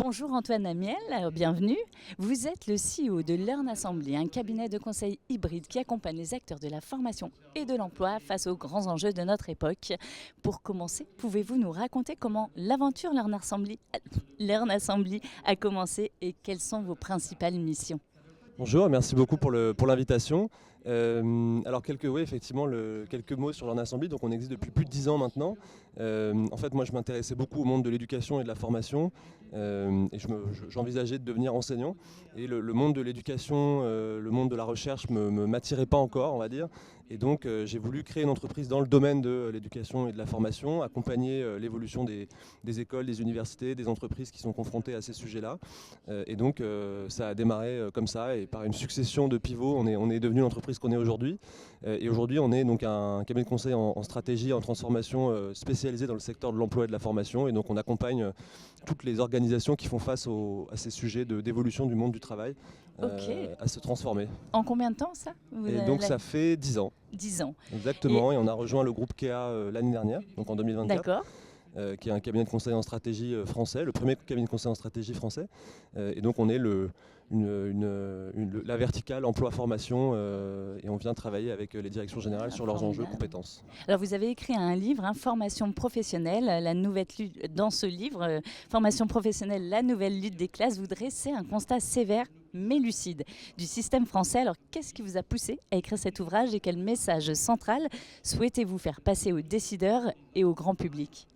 Bonjour Antoine Amiel, bienvenue. Vous êtes le CEO de Learn Assembly, un cabinet de conseil hybride qui accompagne les acteurs de la formation et de l'emploi face aux grands enjeux de notre époque. Pour commencer, pouvez-vous nous raconter comment l'aventure Learn Assembly a commencé et quelles sont vos principales missions? Bonjour, merci beaucoup pour l'invitation. Alors effectivement, quelques mots sur Learn Assembly. Donc on existe depuis plus de 10 ans maintenant. En fait, moi je m'intéressais beaucoup au monde de l'éducation et de la formation et j'envisageais de devenir enseignant. Et le monde de l'éducation, le monde de la recherche me m'attirait pas encore, on va dire. Et donc j'ai voulu créer une entreprise dans le domaine de l'éducation et de la formation, accompagner l'évolution des écoles, des universités, des entreprises qui sont confrontées à ces sujets-là. Et donc ça a démarré comme ça, et par une succession de pivots, on est devenu l'entreprise qu'on est aujourd'hui. Et aujourd'hui, on est donc un cabinet de conseil en stratégie, en transformation spécialisé dans le secteur de l'emploi et de la formation. Et donc on accompagne toutes les organisations qui font face à ces sujets d'évolution du monde du travail à se transformer. En combien de temps ça? Et donc ça fait 10 ans. 10 ans. Exactement, et on a rejoint le groupe KEA l'année dernière, donc en 2024. D'accord. Qui est un cabinet de conseil en stratégie français, le premier cabinet de conseil en stratégie français. Et donc on est la verticale emploi-formation et on vient travailler avec les directions générales sur leurs enjeux, compétences. Alors vous avez écrit un livre, Formation professionnelle, dans ce livre, Formation professionnelle, la nouvelle lutte des classes, vous dressez un constat sévère mais lucide du système français. Alors qu'est-ce qui vous a poussé à écrire cet ouvrage et quel message central souhaitez-vous faire passer aux décideurs et au grand public ?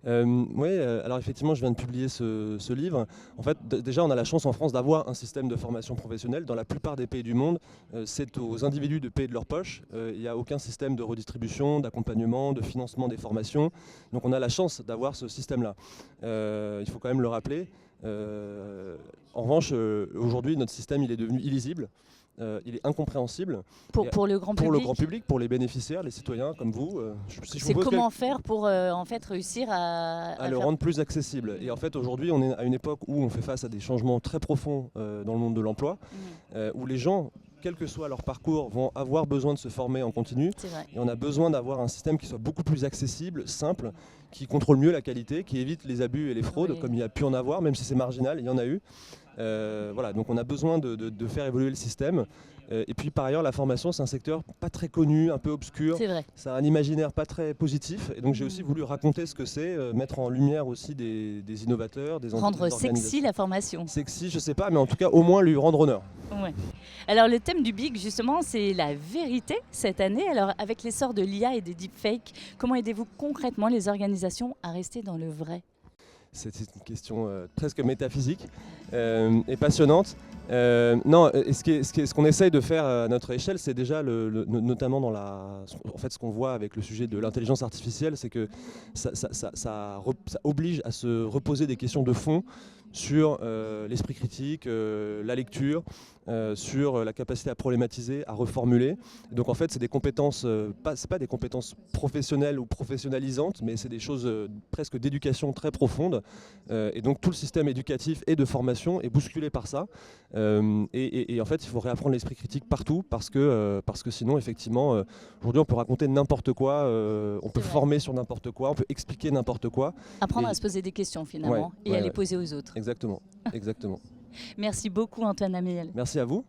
Alors effectivement, je viens de publier ce livre. En fait, déjà, on a la chance en France d'avoir un système de formation professionnelle. Dans la plupart des pays du monde, c'est aux individus de payer de leur poche. Il n'y a aucun système de redistribution, d'accompagnement, de financement des formations. Donc on a la chance d'avoir ce système-là. Il faut quand même le rappeler. En revanche, aujourd'hui, notre système il est devenu illisible. Il est incompréhensible. Pour le grand public. Pour le grand public, pour les bénéficiaires, les citoyens comme vous. C'est comment faire pour en fait réussir à le rendre plus accessible. Et en fait, aujourd'hui, on est à une époque où on fait face à des changements très profonds dans le monde de l'emploi, où les gens, quel que soit leur parcours, vont avoir besoin de se former en continu. C'est vrai. Et on a besoin d'avoir un système qui soit beaucoup plus accessible, simple, qui contrôle mieux la qualité, qui évite les abus et les fraudes, comme il y a pu en avoir, même si c'est marginal, il y en a eu. Voilà, donc on a besoin de faire évoluer le système. Et puis par ailleurs, la formation, c'est un secteur pas très connu, un peu obscur. C'est vrai. Ça a un imaginaire pas très positif. Et donc j'ai aussi voulu raconter ce que c'est, mettre en lumière aussi des innovateurs, des rendre sexy la formation. Sexy, je sais pas, mais en tout cas au moins lui rendre honneur. Ouais. Alors le thème du BIC justement, c'est la vérité cette année. Alors avec l'essor de l'IA et des deepfakes, comment aidez-vous concrètement les organisations à rester dans le vrai ? C'est une question presque métaphysique et passionnante. Ce qu'on essaye de faire à notre échelle, c'est déjà notamment en fait, ce qu'on voit avec le sujet de l'intelligence artificielle, c'est que ça oblige à se reposer des questions de fond sur l'esprit critique, la lecture, sur la capacité à problématiser, à reformuler. Donc en fait, c'est des compétences, c'est pas des compétences professionnelles ou professionnalisantes, mais c'est des choses presque d'éducation très profondes. Et donc tout le système éducatif et de formation est bousculé par ça. Et en fait, il faut réapprendre l'esprit critique partout parce que sinon, effectivement, aujourd'hui, on peut raconter n'importe quoi, on peut former sur n'importe quoi, on peut expliquer n'importe quoi. Apprendre à se poser des questions finalement et à les poser aux autres. Exactement, exactement. Merci beaucoup Antoine Amiel. Merci à vous.